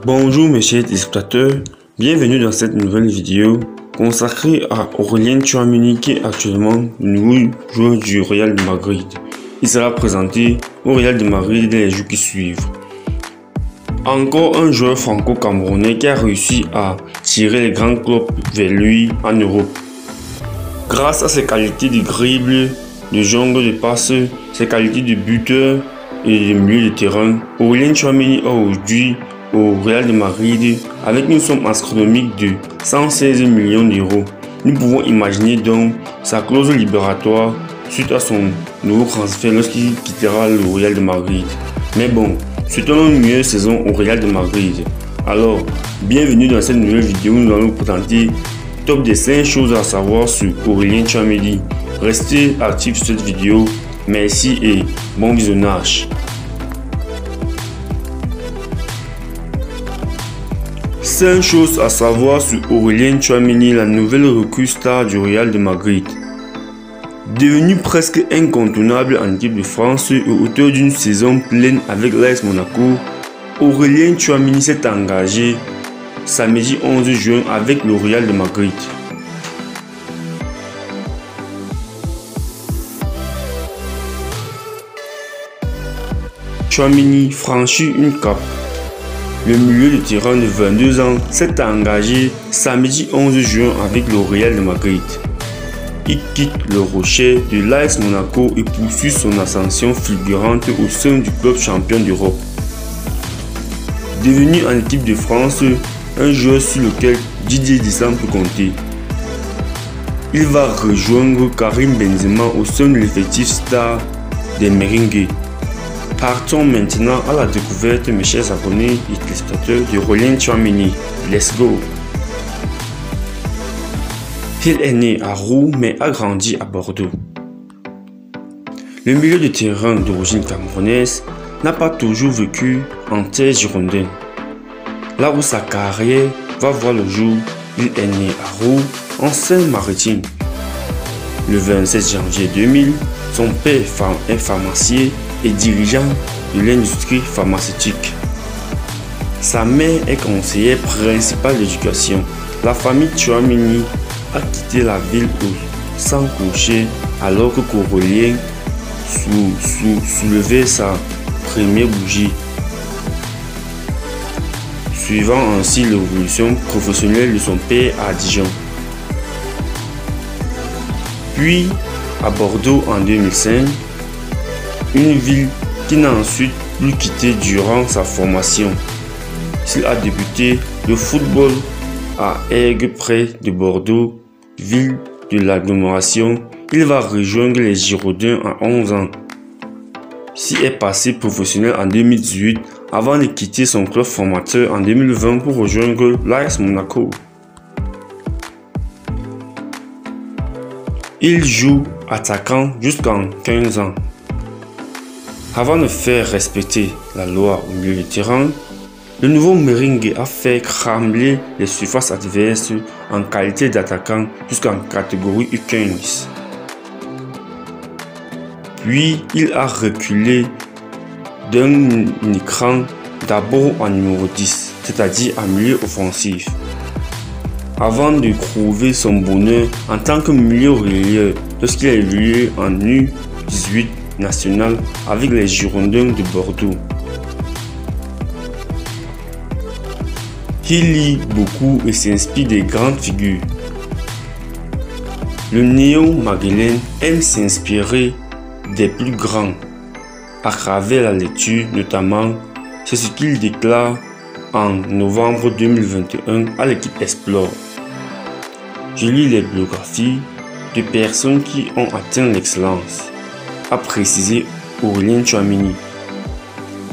Bonjour mes chers téléspectateurs, bienvenue dans cette nouvelle vidéo consacrée à Aurélien Tchouaméni qui est actuellement le nouveau joueur du Real de Madrid. Il sera présenté au Real de Madrid dans les jours qui suivent. Encore un joueur franco-camerounais qui a réussi à tirer les grands clubs vers lui en Europe. Grâce à ses qualités de dribble, de jongle de passe, ses qualités de buteur et de milieu de terrain, Aurélien Tchouaméni a aujourd'hui au Real de Madrid avec une somme astronomique de 116 millions d'euros. Nous pouvons imaginer donc sa clause libératoire suite à son nouveau transfert lorsqu'il quittera le Real de Madrid. Mais bon, souhaitons une meilleure saison au Real de Madrid. Alors, bienvenue dans cette nouvelle vidéo où nous allons vous présenter top des 5 choses à savoir sur Aurélien Tchouaméni. Restez actifs sur cette vidéo. Merci et bon visionnage. 5 choses à savoir sur Aurélien Tchouaméni, la nouvelle recrue star du Real de Madrid. Devenu presque incontournable en équipe de France et auteur d'une saison pleine avec l'AS Monaco, Aurélien Tchouaméni s'est engagé samedi 11 juin avec le Real de Madrid. Tchouaméni franchit une cape. Le milieu de terrain de 22 ans s'est engagé samedi 11 juin avec le Real de Madrid. Il quitte le rocher de l'AS Monaco et poursuit son ascension fulgurante au sein du club champion d'Europe. Devenu en équipe de France, un joueur sur lequel Didier Deschamps peut compter. Il va rejoindre Karim Benzema au sein de l'effectif star des Merengues. Partons maintenant à la découverte, mes chers abonnés et téléspectateurs, de Aurélien Tchouaméni. Let's go! Il est né à Roux mais a grandi à Bordeaux. Le milieu de terrain d'origine camerounaise n'a pas toujours vécu en terre girondine. Là où sa carrière va voir le jour, il est né à Roux, en Seine-Maritime. Le 27 janvier 2000, son père est pharmacien et dirigeant de l'industrie pharmaceutique. Sa mère est conseillère principale d'éducation. La famille Tchouaméni a quitté la ville sans coucher alors que Aurélien soulevait sa première bougie, suivant ainsi l'évolution professionnelle de son père à Dijon. Puis à Bordeaux en 2005, une ville qu'il n'a ensuite plus quitté durant sa formation. Il a débuté le football à Aigues près de Bordeaux, ville de l'agglomération. Il va rejoindre les Girondins à 11 ans. Il est passé professionnel en 2018 avant de quitter son club formateur en 2020 pour rejoindre l'AS Monaco. Il joue attaquant jusqu'à 15 ans. Avant de faire respecter la loi au milieu du terrain, le nouveau Merengue a fait cramer les surfaces adverses en qualité d'attaquant jusqu'en catégorie U15. Puis il a reculé d'un écran d'abord en numéro 10, c'est-à-dire en milieu offensif, avant de trouver son bonheur en tant que milieu relayeur lorsqu'il a évolué en U18 national avec les Girondins de Bordeaux. Il lit beaucoup et s'inspire des grandes figures. Le néo-maghrébin aime s'inspirer des plus grands à travers la lecture notamment. C'est ce qu'il déclare en novembre 2021 à l'équipe Explore. Je lis les biographies de personnes qui ont atteint l'excellence, a précisé Aurélien Tchouaméni.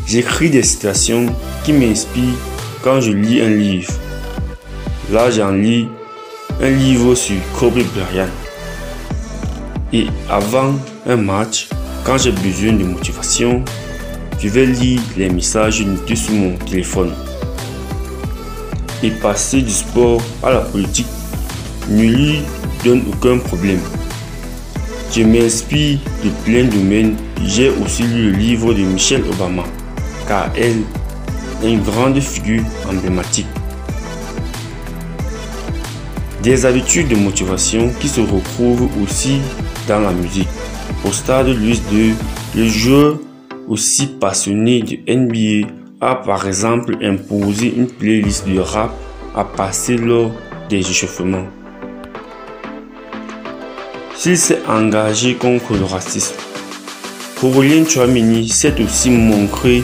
J'écris des citations qui m'inspirent quand je lis un livre. Là, j'en lis un livre sur Kobe Bryant. Et avant un match, quand j'ai besoin de motivation, je vais lire les messages notés sur mon téléphone. Et passer du sport à la politique ne lui donne aucun problème. Je m'inspire de plein de domaines. J'ai aussi lu le livre de Michelle Obama, car elle une grande figure emblématique. Des habitudes de motivation qui se retrouvent aussi dans la musique. Au stade Louis II, le joueur aussi passionné de NBA a par exemple imposé une playlist de rap à passer lors des échauffements. S'il s'est engagé contre le racisme, Aurélien Tchouaméni s'est aussi montré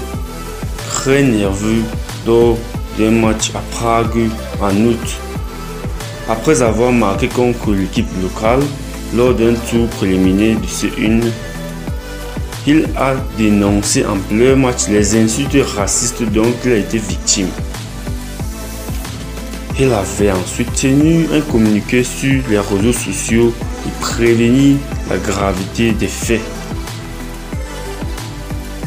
très nerveux lors d'un match à Prague en août. Après avoir marqué contre l'équipe locale lors d'un tour préliminaire de C1, il a dénoncé en plein match les insultes racistes dont il a été victime. Il avait ensuite tenu un communiqué sur les réseaux sociaux et prévenu la gravité des faits.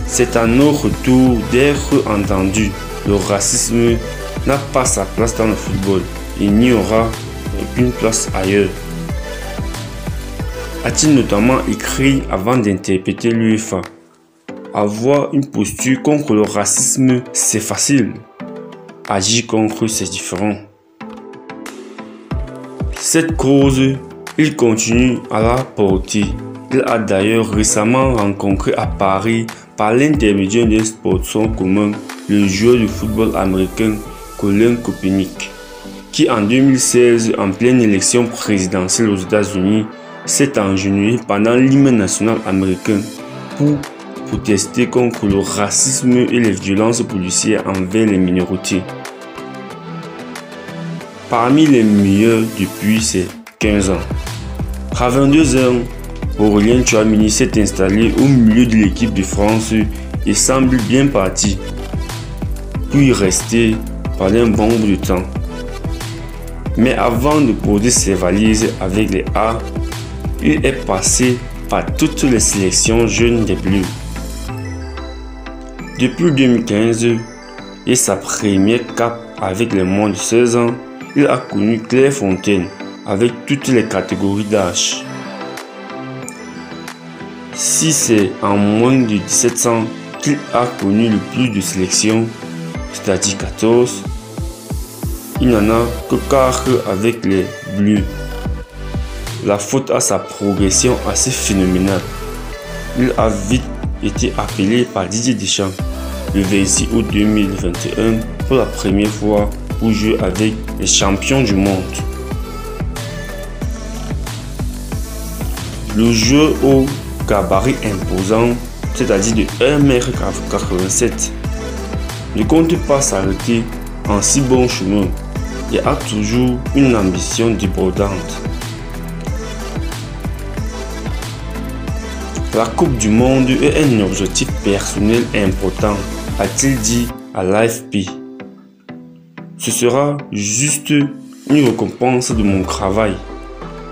C'est à notre tour d'être entendu. Le racisme n'a pas sa place dans le football. Il n'y aura aucune place ailleurs. A-t-il notamment écrit avant d'interpréter l'UEFA. Avoir une posture contre le racisme, c'est facile. Agir contre, c'est différent. Cette cause, il continue à la porter. Il a d'ailleurs récemment rencontré à Paris, par l'intermédiaire d'un sponsor commun, le joueur de football américain Colin Kaepernick, qui en 2016, en pleine élection présidentielle aux États-Unis, s'est engenouillé pendant l'hymne national américain pour protester contre le racisme et les violences policières envers les minorités. Parmi les meilleurs depuis ses 15 ans. À 22 ans, Aurélien Tchouaméni s'est installé au milieu de l'équipe de France et semble bien parti pour y rester pendant un bon bout de temps. Mais avant de poser ses valises avec les A, il est passé par toutes les sélections jeunes des Bleus. Depuis 2015 et sa première cape avec les moins de 16 ans, il a connu Clairefontaine avec toutes les catégories d'âge. Si c'est en moins de 17 ans qu'il a connu le plus de sélections, c'est-à-dire 14, il n'en a que 4 avec les Bleus. La faute à sa progression assez phénoménale. Il a vite été appelé par Didier Deschamps le 26 août 2021 pour la première fois pour jouer avec les champions du monde. Le jeu au gabarit imposant, c'est-à-dire de 1m87, ne compte pas s'arrêter en si bon chemin et a toujours une ambition débordante. La Coupe du Monde est un objectif personnel important, a-t-il dit à l'AFP. Ce sera juste une récompense de mon travail,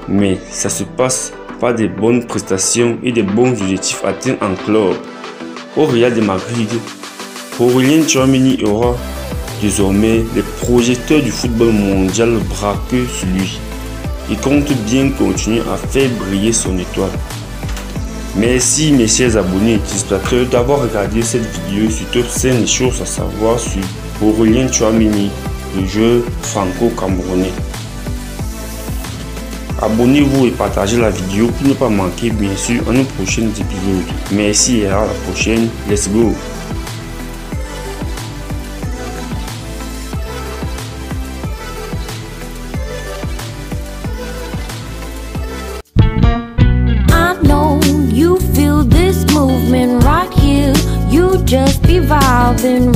mais ça se passe par des bonnes prestations et des bons objectifs atteints en club. Au Real de Madrid, Aurélien Tchouaméni aura désormais les projecteurs du football mondial braqués sur lui. Il compte bien continuer à faire briller son étoile. Merci mes chers abonnés et téléspectateurs d'avoir regardé cette vidéo sur toutes ces choses à savoir sur Aurélien Tchouaméni, le joueur franco-camerounais. Abonnez-vous et partagez la vidéo pour ne pas manquer bien sûr à nos prochains épisodes. Merci et à la prochaine. Let's go! Just evolving.